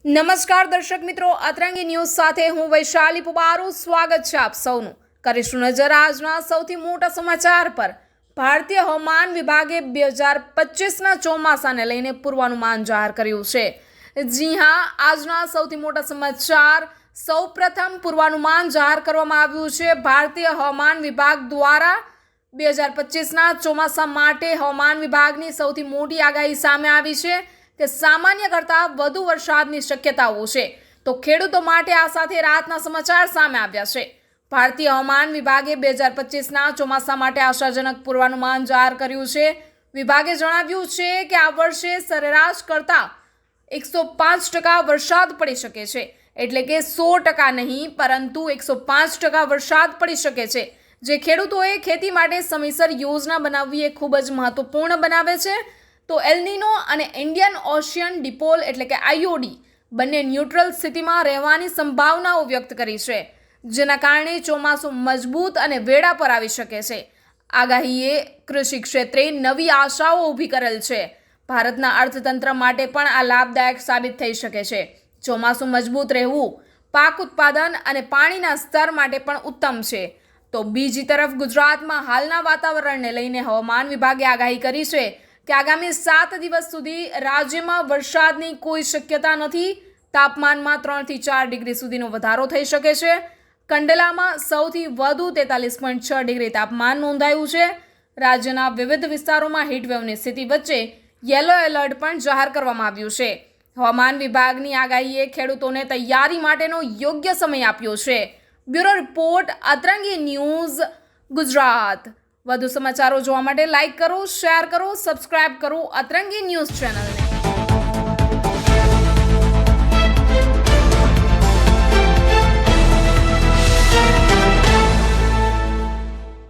નમસ્કાર દર્શક મિત્રો, અતરંગી ન્યૂઝ સાથે હું વૈશાલી પુબારું સ્વાગત છે આપ સૌનું। કરીશું નજર આજના સૌથી મોટા સમાચાર પર। ભારતીય હવામાન વિભાગે 2025ના ચોમાસાને લઈને પૂર્વાનુમાન જાહેર કર્યું છે। જી હા, આજના સૌથી મોટા સમાચાર। સૌપ્રથમ પૂર્વાનુમાન જાહેર કરવામાં આવ્યું છે ભારતીય હવામાન વિભાગ દ્વારા। 2025ના ચોમાસા માટે હવામાન વિભાગની સૌથી મોટી આગાહી સામે આવી છે કે સામાન્ય કરતાં વધુ વરસાદની શક્યતાઓ છે। તો ખેડૂતો માટે આ સાથે રાતના સમાચાર સામે આવ્યા છે। ભારતીય હવામાન વિભાગે 2025ના ચોમાસા માટે આશાજનક પૂર્વાનુમાન જાહેર કર્યું છે। વિભાગે જણાવ્યું છે કે આ વર્ષે સરેરાશ કરતાં 105% વરસાદ પડી શકે છે, એટલે કે 100% નહીં પરંતુ 105% વરસાદ પડી શકે છે, જે ખેડૂતોએ ખેતી માટે સમયસર યોજના બનાવવી એ ખૂબ જ મહત્વપૂર્ણ બનાવે છે। તો એલ નીનો અને ઇન્ડિયન ઓશિયન ડિપોલ એટલે કે આઈઓડી બંને ન્યુટ્રલ સ્થિતિમાં રહેવાની સંભાવનાઓ વ્યક્ત કરી છે, જેના કારણે ચોમાસું મજબૂત અને વેળા પર આવી શકે છે। આગાહીએ કૃષિ ક્ષેત્રે નવી આશાઓ ઊભી કરેલ છે। ભારતના અર્થતંત્ર માટે પણ આ લાભદાયક સાબિત થઈ શકે છે। ચોમાસું મજબૂત રહેવું પાક ઉત્પાદન અને પાણીના સ્તર માટે પણ ઉત્તમ છે। તો બીજી તરફ ગુજરાતમાં હાલના વાતાવરણને લઈને હવામાન વિભાગે આગાહી કરી છે કે આગામી 7 દિવસ સુધી રાજ્યમાં વરસાદની કોઈ શક્યતા નથી। તાપમાનમાં 3 થી 4 ડિગ્રી સુધીનો વધારો થઈ શકે છે। કંડલામાં સૌથી વધુ 43.6 ડિગ્રી તાપમાન નોંધાયું છે। રાજ્યના વિવિધ વિસ્તારોમાં હીટવેવની સ્થિતિ વચ્ચે યલો એલર્ટ પણ જાહેર કરવામાં આવ્યું છે। હવામાન વિભાગની આગાહીએ ખેડૂતોને તૈયારી માટેનો યોગ્ય સમય આપ્યો છે। Bureau report, અતરંગી news, Gujarat. વધુ સમાચારો જોવા માટે લાઈક કરો, શેર કરો, સબસ્ક્રાઇબ કરો અતરંગી ન્યૂઝ ચેનલને।